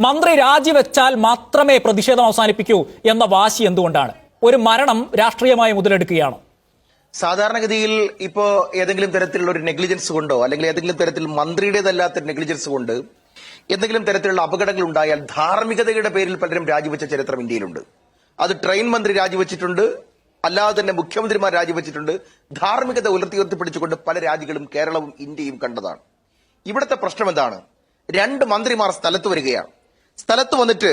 മന്ത്രി രാജിവെച്ചാൽ മാത്രമേ പ്രതിഷേധം അവസാനിപ്പിക്കൂ എന്ന വാശി എന്തുകൊണ്ടാണ്? ഒരു മരണം രാഷ്ട്രീയമായി മുതലെടുക്കുകയാണോ? സാധാരണഗതിയിൽ ഇപ്പോ ഏതെങ്കിലും തരത്തിലുള്ള ഒരു നെഗ്ലിജൻസ് കൊണ്ടോ അല്ലെങ്കിൽ ഏതെങ്കിലും തരത്തിൽ മന്ത്രിയുടേതല്ലാത്ത നെഗ്ലിജൻസ് കൊണ്ട് എന്തെങ്കിലും തരത്തിലുള്ള അപകടങ്ങൾ ഉണ്ടായാൽ ധാർമ്മികതയുടെ പേരിൽ പലരും രാജിവെച്ച ചരിത്രം ഇന്ത്യയിലുണ്ട്. അത് ട്രെയിൻ മന്ത്രി രാജിവെച്ചിട്ടുണ്ട്, അല്ലാതെ തന്നെ മുഖ്യമന്ത്രിമാർ രാജിവെച്ചിട്ടുണ്ട്. ധാർമ്മികത ഉയർത്തിപ്പിടിച്ചുകൊണ്ട് പല രാജ്യങ്ങളും കേരളവും ഇന്ത്യയും കണ്ടതാണ്. ഇവിടുത്തെ പ്രശ്നം എന്താണ്? രണ്ട് മന്ത്രിമാർ സ്ഥലത്ത് വരികയാണ്. സ്ഥലത്ത് വന്നിട്ട്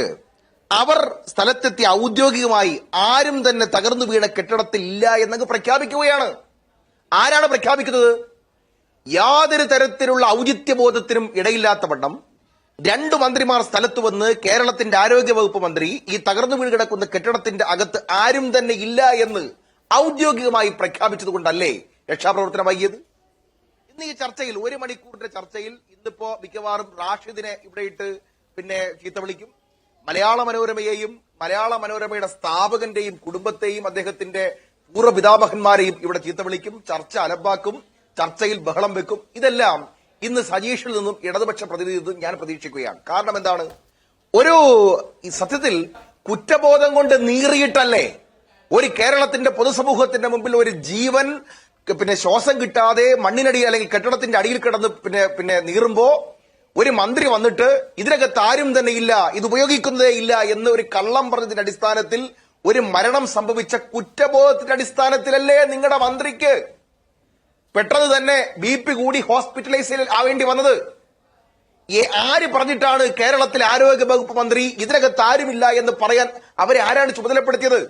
അവർ സ്ഥലത്തെത്തി ഔദ്യോഗികമായി ആരും തന്നെ തകർന്നു വീണ കെട്ടിടത്തിൽ ഇല്ല എന്നങ്ങ് പ്രഖ്യാപിക്കുകയാണ്. ആരാണ് പ്രഖ്യാപിക്കുന്നത്? യാതൊരു തരത്തിലുള്ള ഔചിത്യബോധത്തിനും ഇടയില്ലാത്ത വണ്ണം രണ്ടു മന്ത്രിമാർ സ്ഥലത്ത് വന്ന് കേരളത്തിന്റെ ആരോഗ്യ വകുപ്പ് മന്ത്രി ഈ തകർന്നു വീണ് കിടക്കുന്ന കെട്ടിടത്തിന്റെ അകത്ത് ആരും തന്നെ ഇല്ല എന്ന് ഔദ്യോഗികമായി പ്രഖ്യാപിച്ചത് കൊണ്ടല്ലേ രക്ഷാപ്രവർത്തനം വൈകിയത്? ഇന്ന് ഈ ചർച്ചയിൽ, ഒരു മണിക്കൂറിന്റെ ചർച്ചയിൽ ഇന്നിപ്പോ മിക്കവാറും റാഷിദിനെ ഇവിടെ ഇട്ട് ചീത്ത വിളിക്കും. മലയാള മനോരമയെയും മലയാള മനോരമയുടെ സ്ഥാപകന്റെയും കുടുംബത്തെയും അദ്ദേഹത്തിന്റെ പൂർവ്വപിതാമഹന്മാരെയും ഇവിടെ ചീത്ത വിളിക്കും, ചർച്ച അലമ്പാക്കും, ചർച്ചയിൽ ബഹളം വെക്കും. ഇതെല്ലാം ഇന്ന് സജീഷിൽ നിന്നും ഇടതുപക്ഷ പ്രതിനിധിയിൽ നിന്നും ഞാൻ പ്രതീക്ഷിക്കുകയാണ്. കാരണം എന്താണ്? ഒരു സത്യത്തിൽ കുറ്റബോധം കൊണ്ട് നീറിയിട്ടല്ലേ ഒരു കേരളത്തിന്റെ പൊതുസമൂഹത്തിന്റെ മുമ്പിൽ ഒരു ജീവൻ ശ്വാസം കിട്ടാതെ മണ്ണിനടി അല്ലെങ്കിൽ കെട്ടിടത്തിന്റെ അടിയിൽ കിടന്ന് നീറുമ്പോ ഒരു മന്ത്രി വന്നിട്ട് ഇതിനകത്ത് ആരും തന്നെ ഇല്ല, ഇത് ഉപയോഗിക്കുന്നതേ ഇല്ല എന്ന് ഒരു കള്ളം പറഞ്ഞതിന്റെ അടിസ്ഥാനത്തിൽ ഒരു മരണം സംഭവിച്ച കുറ്റബോധത്തിന്റെ അടിസ്ഥാനത്തിലല്ലേ നിങ്ങളുടെ മന്ത്രിക്ക് പെട്ടെന്ന് തന്നെ BP കൂടി ഹോസ്പിറ്റലൈസ് ആവേണ്ടി വന്നത്? ആര് പറഞ്ഞിട്ടാണ് കേരളത്തിലെ ആരോഗ്യ വകുപ്പ് മന്ത്രി ഇതിനകത്ത് ആരുമില്ല എന്ന് പറയാൻ അവരെ ആരാണ് ചുമതലപ്പെടുത്തിയത്?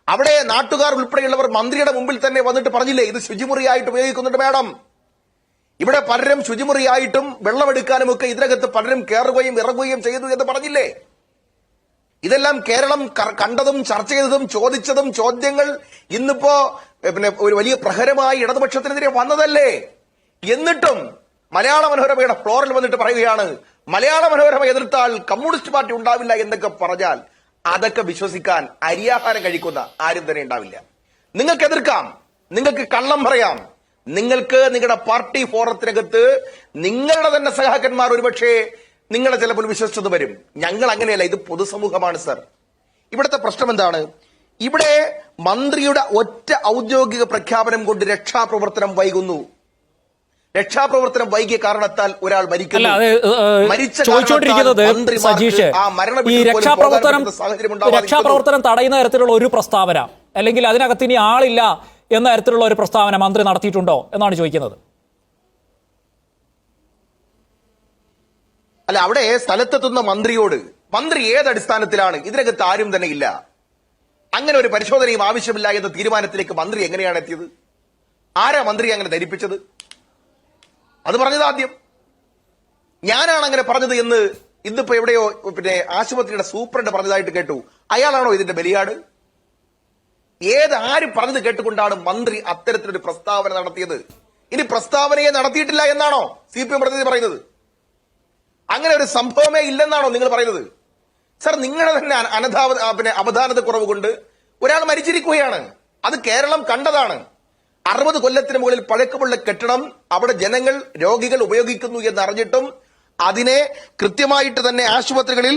അവിടെ നാട്ടുകാർ ഉൾപ്പെടെയുള്ളവർ മന്ത്രിയുടെ മുമ്പിൽ തന്നെ വന്നിട്ട് പറഞ്ഞില്ലേ, ഇത് ശുചിമുറിയായിട്ട് ഉപയോഗിക്കുന്നുണ്ട് മാഡം, ഇവിടെ പലരും ശുചിമുറിയായിട്ടും വെള്ളമെടുക്കാനും ഒക്കെ ഇതിനകത്ത് പലരും കയറുകയും ഇറങ്ങുകയും ചെയ്തു എന്ന് പറഞ്ഞില്ലേ? ഇതെല്ലാം കേരളം കണ്ടതും ചർച്ച ചെയ്തതും ചോദിച്ചതും ചോദ്യങ്ങൾ ഇന്നിപ്പോ ഒരു വലിയ പ്രഹരമായി ഇടതുപക്ഷത്തിനെതിരെ വന്നതല്ലേ? എന്നിട്ടും മലയാള മനോരമയുടെ ഫ്ലോറിൽ വന്നിട്ട് പറയുകയാണ് മലയാള മനോരമ എതിർത്താൽ കമ്മ്യൂണിസ്റ്റ് പാർട്ടി ഉണ്ടാവില്ല എന്നൊക്കെ പറഞ്ഞാൽ അതൊക്കെ വിശ്വസിക്കാൻ അരിയാഹാരം കഴിക്കുന്ന ആരും തന്നെ ഉണ്ടാവില്ല. നിങ്ങൾക്ക് എതിർക്കാം, നിങ്ങൾക്ക് കള്ളം പറയാം, നിങ്ങൾക്ക് നിങ്ങളുടെ പാർട്ടി ഫോറത്തിനകത്ത് നിങ്ങളുടെ തന്നെ സഹാക്കന്മാർ ഒരുപക്ഷെ നിങ്ങളെ ചിലപ്പോൾ വിശ്വസിച്ചത് വരും. ഞങ്ങൾ അങ്ങനെയല്ല, ഇത് പൊതുസമൂഹമാണ് സർ. ഇവിടുത്തെ പ്രശ്നം എന്താണ്? ഇവിടെ മന്ത്രിയുടെ ഒറ്റ ഔദ്യോഗിക പ്രഖ്യാപനം കൊണ്ട് രക്ഷാപ്രവർത്തനം വൈകുന്നു. രക്ഷാപ്രവർത്തനം വൈകിയ കാരണത്താൽ ഒരാൾ മരിക്കുന്നു. ഈ രക്ഷാപ്രവർത്തനം തടയുന്ന തരത്തിലുള്ള ഒരു പ്രസ്താവന അല്ലെങ്കിൽ അതിനകത്ത് ഇനി ആളില്ല എന്ന തരത്തിലുള്ള ഒരു പ്രസ്താവന മന്ത്രി നടത്തിയിട്ടുണ്ടോ എന്നാണ് ചോദിക്കുന്നത്. അല്ല, അവിടെ സ്ഥലത്തെത്തുന്ന മന്ത്രിയോട് മന്ത്രി ഏതടിസ്ഥാനത്തിലാണ് ഇതിനകത്ത് ആരും തന്നെ ഇല്ല, അങ്ങനെ ഒരു പരിശോധനയും ആവശ്യമില്ല എന്ന തീരുമാനത്തിലേക്ക് മന്ത്രി എങ്ങനെയാണ് എത്തിയത്? ആരാ മന്ത്രി അങ്ങനെ ധരിപ്പിച്ചത്? അത് പറഞ്ഞത് ആദ്യം ഞാനാണ് അങ്ങനെ പറഞ്ഞത് എന്ന് ഇന്നിപ്പോ എവിടെയോ ആശുപത്രിയുടെ സൂപ്രണ്ട് പറഞ്ഞതായിട്ട് കേട്ടു. അയാളാണോ ഇതിന്റെ ബലിയാട്? ആര് പറഞ്ഞത് കേട്ടുകൊണ്ടാണ് മന്ത്രി അത്തരത്തിലൊരു പ്രസ്താവന നടത്തിയത്? ഇനി പ്രസ്താവനയെ നടത്തിയിട്ടില്ല എന്നാണോ CPM പ്രതിനിധി പറയുന്നത്? അങ്ങനെ ഒരു സംഭവമേ ഇല്ലെന്നാണോ നിങ്ങൾ പറയുന്നത്? സർ, നിങ്ങളുടെ തന്നെ അവധാനത കുറവ് കൊണ്ട് ഒരാൾ മരിച്ചിരിക്കുകയാണ്. അത് കേരളം കണ്ടതാണ്. 60 കൊല്ലത്തിന് മുകളിൽ പഴക്കമുള്ള കെട്ടിടം അവിടെ ജനങ്ങൾ, രോഗികൾ ഉപയോഗിക്കുന്നു എന്നറിഞ്ഞിട്ടും അതിനെ കൃത്യമായിട്ട് തന്നെ ആശുപത്രികളിൽ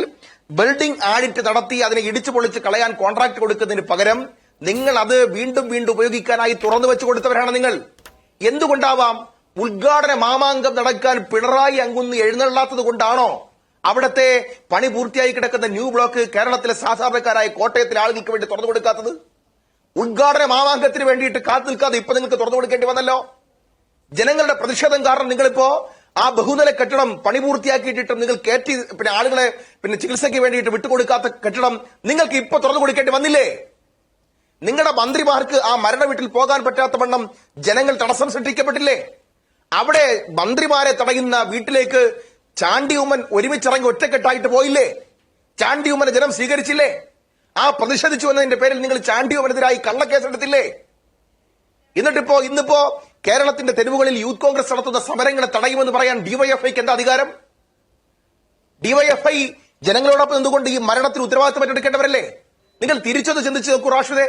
ബിൽഡിംഗ് ആഡിറ്റ് നടത്തി അതിനെ ഇടിച്ചു പൊളിച്ച് കളയാൻ കോൺട്രാക്ട് കൊടുക്കുന്നതിന് പകരം നിങ്ങൾ അത് വീണ്ടും വീണ്ടും ഉപയോഗിക്കാനായി തുറന്നു വെച്ചു കൊടുത്തവരാണ് നിങ്ങൾ. എന്തുകൊണ്ടാവാം? ഉദ്ഘാടന മാമാങ്കം നടക്കാൻ പിണറായി അങ്ങുന്ന് എഴുന്നള്ളാത്തത് കൊണ്ടാണോ അവിടത്തെ പണി പൂർത്തിയായി കിടക്കുന്ന ന്യൂ ബ്ലോക്ക് കേരളത്തിലെ സാധാരണക്കാരായ കോട്ടയത്തിലെ ആളുകൾക്ക് വേണ്ടി തുറന്നു കൊടുക്കാത്തത്? ഉദ്ഘാടന മാമാങ്കത്തിന് വേണ്ടിയിട്ട് കാത്തു നിൽക്കാതെ ഇപ്പൊ നിങ്ങൾക്ക് തുറന്നു കൊടുക്കേണ്ടി വന്നല്ലോ. ജനങ്ങളുടെ പ്രതിഷേധം കാരണം നിങ്ങളിപ്പോ ആ ബഹുനില കെട്ടിടം പണി പൂർത്തിയാക്കിയിട്ടിട്ടും നിങ്ങൾ കയറ്റി ആളുകളെ ചികിത്സയ്ക്ക് വേണ്ടിയിട്ട് വിട്ടുകൊടുക്കാത്ത കെട്ടിടം നിങ്ങൾക്ക് ഇപ്പൊ തുറന്നു കൊടുക്കേണ്ടി വന്നില്ലേ? നിങ്ങളുടെ മന്ത്രിമാർക്ക് ആ മരണ വീട്ടിൽ പോകാൻ പറ്റാത്ത വണ്ണം ജനങ്ങൾ തടസ്സം സൃഷ്ടിക്കപ്പെട്ടില്ലേ? അവിടെ മന്ത്രിമാരെ തടയുന്ന വീട്ടിലേക്ക് ചാണ്ടി ഉമ്മൻ ഒരുമിച്ചിറങ്ങി ഒറ്റക്കെട്ടായിട്ട് പോയില്ലേ? ചാണ്ടി ഉമ്മനെ ജനം സ്വീകരിച്ചില്ലേ? ആ പ്രതിഷേധിച്ചു എന്നതിന്റെ പേരിൽ നിങ്ങൾ ചാണ്ടി ഉമ്മനെതിരായി കള്ളക്കേസെടുത്തില്ലേ? ഇന്നിപ്പോ കേരളത്തിന്റെ തെരുവുകളിൽ യൂത്ത് കോൺഗ്രസ് നടത്തുന്ന സമരങ്ങളെ തടയുമെന്ന് പറയാൻ ഡിവൈഎഫ്ഐക്ക് എന്താ അധികാരം? ഡിവൈഎഫ്ഐ ജനങ്ങളോടൊപ്പം എന്തുകൊണ്ട് ഈ മരണത്തിന് ഉത്തരവാദിത്തം ഏറ്റെടുക്കേണ്ടവരല്ലേ? നിങ്ങൾ തിരിച്ചൊന്ന് ചിന്തിച്ചു നോക്കൂ റാഷിദെ.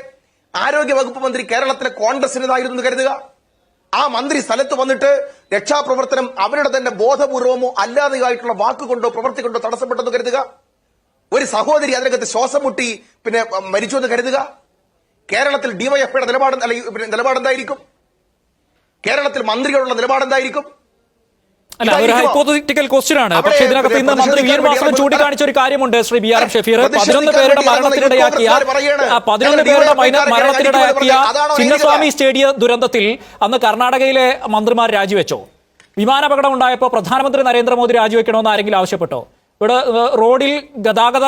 ആരോഗ്യ വകുപ്പ് മന്ത്രി കേരളത്തിലെ കോൺഗ്രസിന്റേതായിരുന്നു എന്ന് കരുതുക. ആ മന്ത്രി സ്ഥലത്ത് വന്നിട്ട് രക്ഷാപ്രവർത്തനം അവരുടെ തന്നെ ബോധപൂർവമോ അല്ലാതെയായിട്ടുള്ള വാക്കുകൊണ്ടോ പ്രവൃത്തി കൊണ്ടോ തടസ്സപ്പെട്ടെന്ന് കരുതുക. ഒരു സഹോദരി അതിനകത്ത് ശ്വാസം മുട്ടി പിന്നെ മരിച്ചു എന്ന് കരുതുക. കേരളത്തിൽ ഡിവൈഎഫ്ഐയുടെ നിലപാടെന്തായിരിക്കും? കേരളത്തിൽ മന്ത്രികളുള്ള നിലപാടെന്തായിരിക്കും? അല്ല, അതൊരു ഹൈപ്പോത്തറ്റിക്കൽ ക്വസ്റ്റ്യൻ ആണ്. പക്ഷേ ഇതിനകത്ത് ഇന്ന് മന്ത്രി വി എൻ വാസവൻ ചൂണ്ടിക്കാണിച്ച ഒരു കാര്യമുണ്ട്. Shri B R M Shafeer, 11 പേരുടെ മരണത്തിനിടയാക്കിയ ചിന്നസ്വാമി സ്റ്റേഡിയം ദുരന്തത്തിൽ അന്ന് കർണാടകയിലെ മന്ത്രിമാർ രാജിവെച്ചോ? വിമാനാപകടം ഉണ്ടായപ്പോൾ പ്രധാനമന്ത്രി നരേന്ദ്രമോദി രാജിവെക്കണമെന്ന് ആരെങ്കിലും ആവശ്യപ്പെട്ടോ? ഇവിടെ റോഡിൽ ഗതാഗത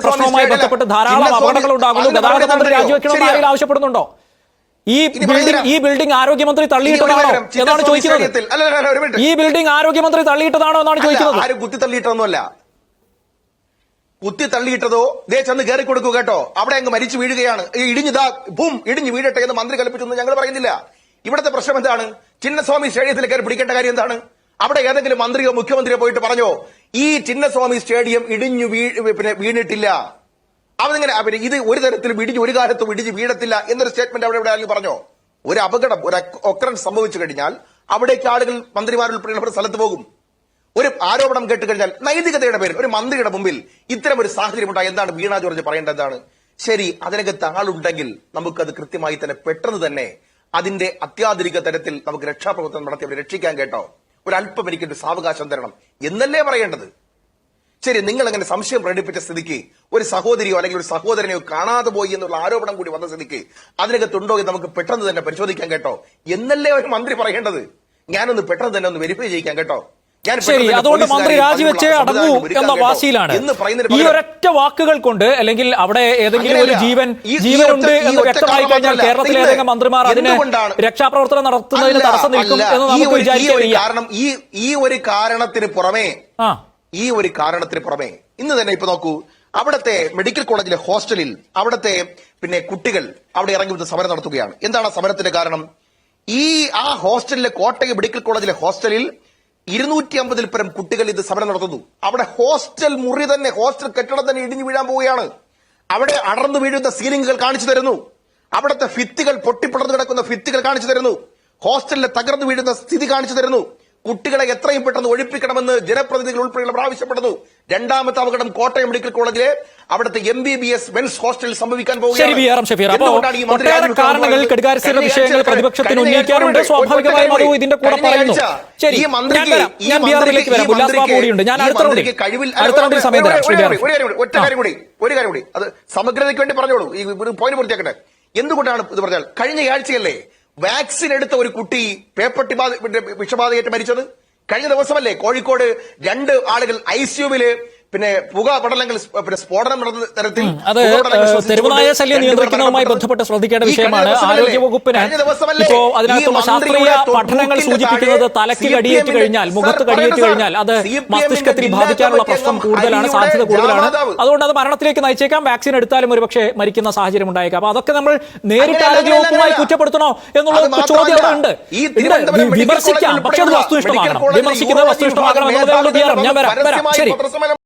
പ്രശ്നവുമായി ബന്ധപ്പെട്ട് ധാരാളം അപകടങ്ങൾ ഉണ്ടാകുന്നു, ഗതാഗത മന്ത്രി രാജിവെക്കണമെന്ന് ആരെങ്കിലും ആവശ്യപ്പെടുന്നുണ്ടോ? ഈ ബിൽഡിംഗ് ആരോഗ്യമന്ത്രി തള്ളിയിട്ടതാണോ എന്നാണ് ചോദിക്കുന്നത്. ഈ ബിൽഡിംഗ് ആരോഗ്യമന്ത്രി തള്ളിയിട്ടതാണോ എന്നാണ് ചോദിക്കുന്നത്. ആരും കുത്തി തള്ളിയിട്ടൊന്നുമല്ല. കുത്തി തള്ളിയിട്ടതോ ദേ ചെന്ന് കയറി കൊടുക്കൂ കേട്ടോ, അവിടെ അങ്ങ് മരിച്ചു വീഴുകയാണ്, ഇടിഞ്ഞു വീഴട്ടെ എന്ന് മന്ത്രി കൽപ്പിച്ചൊന്നും ഞങ്ങൾ പറയുന്നില്ല. ഇവിടുത്തെ പ്രശ്നം എന്താണ്? ചിന്നസ്വാമി സ്റ്റേഡിയത്തിൽ കയറി പിടിക്കേണ്ട കാര്യം എന്താണ്? അവിടെ ഏതെങ്കിലും മന്ത്രിയോ മുഖ്യമന്ത്രിയോ പോയിട്ട് പറഞ്ഞോ ഈ ചിന്നസ്വാമി സ്റ്റേഡിയം ഇടിഞ്ഞു വീണിട്ടില്ല, അവനിങ്ങനെ ഇത് ഒരു തരത്തിലും ഇടിഞ്ഞു ഒരു കാലത്തും ഇടിഞ്ഞു വീഴത്തില്ല എന്നൊരു സ്റ്റേറ്റ്മെന്റ് അവിടെ ആരെങ്കിലും പറഞ്ഞോ? ഒരു അപകടം, ഒരു ഒക്കറൻസ് സംഭവിച്ചു കഴിഞ്ഞാൽ അവിടേക്ക് ആളുകൾ മന്ത്രിമാരുൾപ്പെടെയുള്ളവർ സ്ഥലത്ത് പോകും. ഒരു ആരോപണം കേട്ട് കഴിഞ്ഞാൽ നൈതികതയുടെ പേരിൽ ഒരു മന്ത്രിയുടെ മുമ്പിൽ ഇത്തരം ഒരു സാഹചര്യം ഉണ്ടായി എന്താണ് വീണ ജോർജ് പറയേണ്ടത്? എന്താണ് ശരി? അതിനകത്ത് ആളുണ്ടെങ്കിൽ നമുക്കത് കൃത്യമായി തന്നെ പെട്ടെന്ന് തന്നെ അതിന്റെ അത്യാധുനിക തരത്തിൽ നമുക്ക് രക്ഷാപ്രവർത്തനം നടത്തി അവരെ രക്ഷിക്കാൻ കേട്ടോ, ഒരല്പം എനിക്കൊരു സാവകാശം തരണം എന്നല്ലേ പറയേണ്ടത്? ശരി, നിങ്ങൾ അങ്ങനെ സംശയം പ്രകടിപ്പിച്ച സ്ഥിതിക്ക് ഒരു സഹോദരിയോ അല്ലെങ്കിൽ ഒരു സഹോദരനെയോ കാണാതെ പോയി എന്നുള്ള ആരോപണം കൂടി വന്ന സ്ഥിതിക്ക് അതിനകത്തുണ്ടോ എന്ന് നമുക്ക് പെട്ടെന്ന് തന്നെ പരിശോധിക്കാൻ കേട്ടോ എന്നല്ലേ ഒരു മന്ത്രി പറയേണ്ടത്? ഞാനൊന്ന് പെട്ടെന്ന് തന്നെ ഒന്ന് വെരിഫൈ ചെയ്യിക്കാൻ കേട്ടോ. ശരി, അതുകൊണ്ട് മന്ത്രി രാജിവെച്ചേ അടങ്ങൂ എന്ന വാശിയിലാണ്. ഈ ഒരൊറ്റ വാക്കുകൾ കൊണ്ട് അല്ലെങ്കിൽ അവിടെ ഏതെങ്കിലും ഒരു ജീവനുണ്ട് എന്ന് വ്യക്തമായി കഴിഞ്ഞാൽ കേരളത്തിലെ ഏതെങ്കിലും മന്ത്രിമാർ അതിന് രക്ഷാപ്രവർത്തനം നടത്തുന്നതിന് തടസ്സം നിൽക്കും എന്ന് നമുക്ക് വിചാരിക്കാൻ. കാരണം ഈ ഒരു കാരണത്തിന് പുറമെ ഇന്ന് തന്നെ ഇപ്പൊ നോക്കൂ, അവിടുത്തെ മെഡിക്കൽ കോളേജിലെ ഹോസ്റ്റലിൽ അവിടുത്തെ പിന്നെ കുട്ടികൾ അവിടെ ഇറങ്ങി വന്ന് സമരം നടത്തുകയാണ്. എന്താണ് സമരത്തിന്റെ കാരണം? ആ ഹോസ്റ്റലിലെ കോട്ടയം മെഡിക്കൽ കോളേജിലെ ഹോസ്റ്റലിൽ 250-ൽ പരം കുട്ടികൾ ഇത് സമരം നടത്തുന്നു. അവിടെ ഹോസ്റ്റൽ മുറി തന്നെ, ഹോസ്റ്റൽ കെട്ടിടം തന്നെ ഇടിഞ്ഞു വീഴാൻ പോവുകയാണ്. അവിടെ അടർന്നു വീഴുന്ന സീലിംഗുകൾ കാണിച്ചു തരുന്നു, അവിടുത്തെ ഭിത്തികൾ പൊട്ടിപ്പടർന്നു കിടക്കുന്ന ഭിത്തികൾ കാണിച്ചു തരുന്നു, ഹോസ്റ്റലിലെ തകർന്നു വീഴുന്ന സ്ഥിതി കാണിച്ചു തരുന്നു. കുട്ടികളെ എത്രയും പെട്ടെന്ന് ഒഴിപ്പിക്കണമെന്ന് ജനപ്രതിനിധികൾ ഉൾപ്പെടെയുള്ളവർ ആവശ്യപ്പെടുന്നു. രണ്ടാമത്തെ അപകടം കോട്ടയം മെഡിക്കൽ കോളേജിലെ അവിടുത്തെ MBBS മെൻസ് ഹോസ്റ്റലിൽ സംഭവിക്കാൻ പോവുകയാണ്. വിഷയങ്ങൾ പ്രതിപക്ഷത്തിന് ഉന്നയിക്കാറുണ്ട്, സ്വാഭാവികമായും അത് ഇതിന്റെ കൂടെ പറയുന്നു. ശരി, ഒരു കാര്യം കൂടി അത് സമഗ്രതയ്ക്ക് വേണ്ടി പറഞ്ഞോളൂ, ഈ പോയിന്റ് പൂർത്തിയാക്കട്ടെ. എന്തുകൊണ്ടാണ് ഇത് പറഞ്ഞാൽ കഴിഞ്ഞ ആഴ്ചയല്ലേ വാക്സിൻ എടുത്ത ഒരു കുട്ടി പേപ്പട്ടി വിഷബാധയേറ്റ് മരിച്ചത്? കഴിഞ്ഞ ദിവസമല്ലേ കോഴിക്കോട് 2 ആളുകൾ ICUവില് പിന്നെ പുക പടലങ്ങൾ സ്ഫോടനം നടന്ന തരത്തിൽ തെരുവുനായ ശല്യം നിയന്ത്രിക്കുന്നതുമായി ബന്ധപ്പെട്ട് ശ്രദ്ധിക്കേണ്ട വിഷയമാണ്. ആരോഗ്യവകുപ്പിന് ഇപ്പോ അതിനകത്തുള്ള ശാസ്ത്രീയ പഠനങ്ങൾ സൂചിപ്പിക്കുന്നത് തലയ്ക്ക് കടിയേറ്റ് കഴിഞ്ഞാൽ, മുഖത്ത് കടിയേറ്റ് കഴിഞ്ഞാൽ അത് മസ്തിഷ്കത്തിൽ ബാധിക്കാനുള്ള പ്രശ്നം കൂടുതലാണ്, സാധ്യത കൂടുതലാണ്. അതുകൊണ്ട് അത് മരണത്തിലേക്ക് നയിച്ചേക്കാം. വാക്സിൻ എടുത്താലും ഒരുപക്ഷെ മരിക്കുന്ന സാഹചര്യം ഉണ്ടായേക്കാം. അപ്പൊ അതൊക്കെ നമ്മൾ നേരിട്ട് ആരോഗ്യവകുപ്പുമായി കുറ്റപ്പെടുത്തണോ എന്നുള്ള ചോദ്യം അവിടെ ഉണ്ട്. വിമർശിക്കാം, പക്ഷെ അത് വസ്തുനിഷ്ഠമാകണം. വിമർശിക്കുന്നത് വസ്തുനിഷ്ഠമാകണം എന്നുള്ളതേ ഉള്ളൂ. ഞാൻ വരാം. ശരി.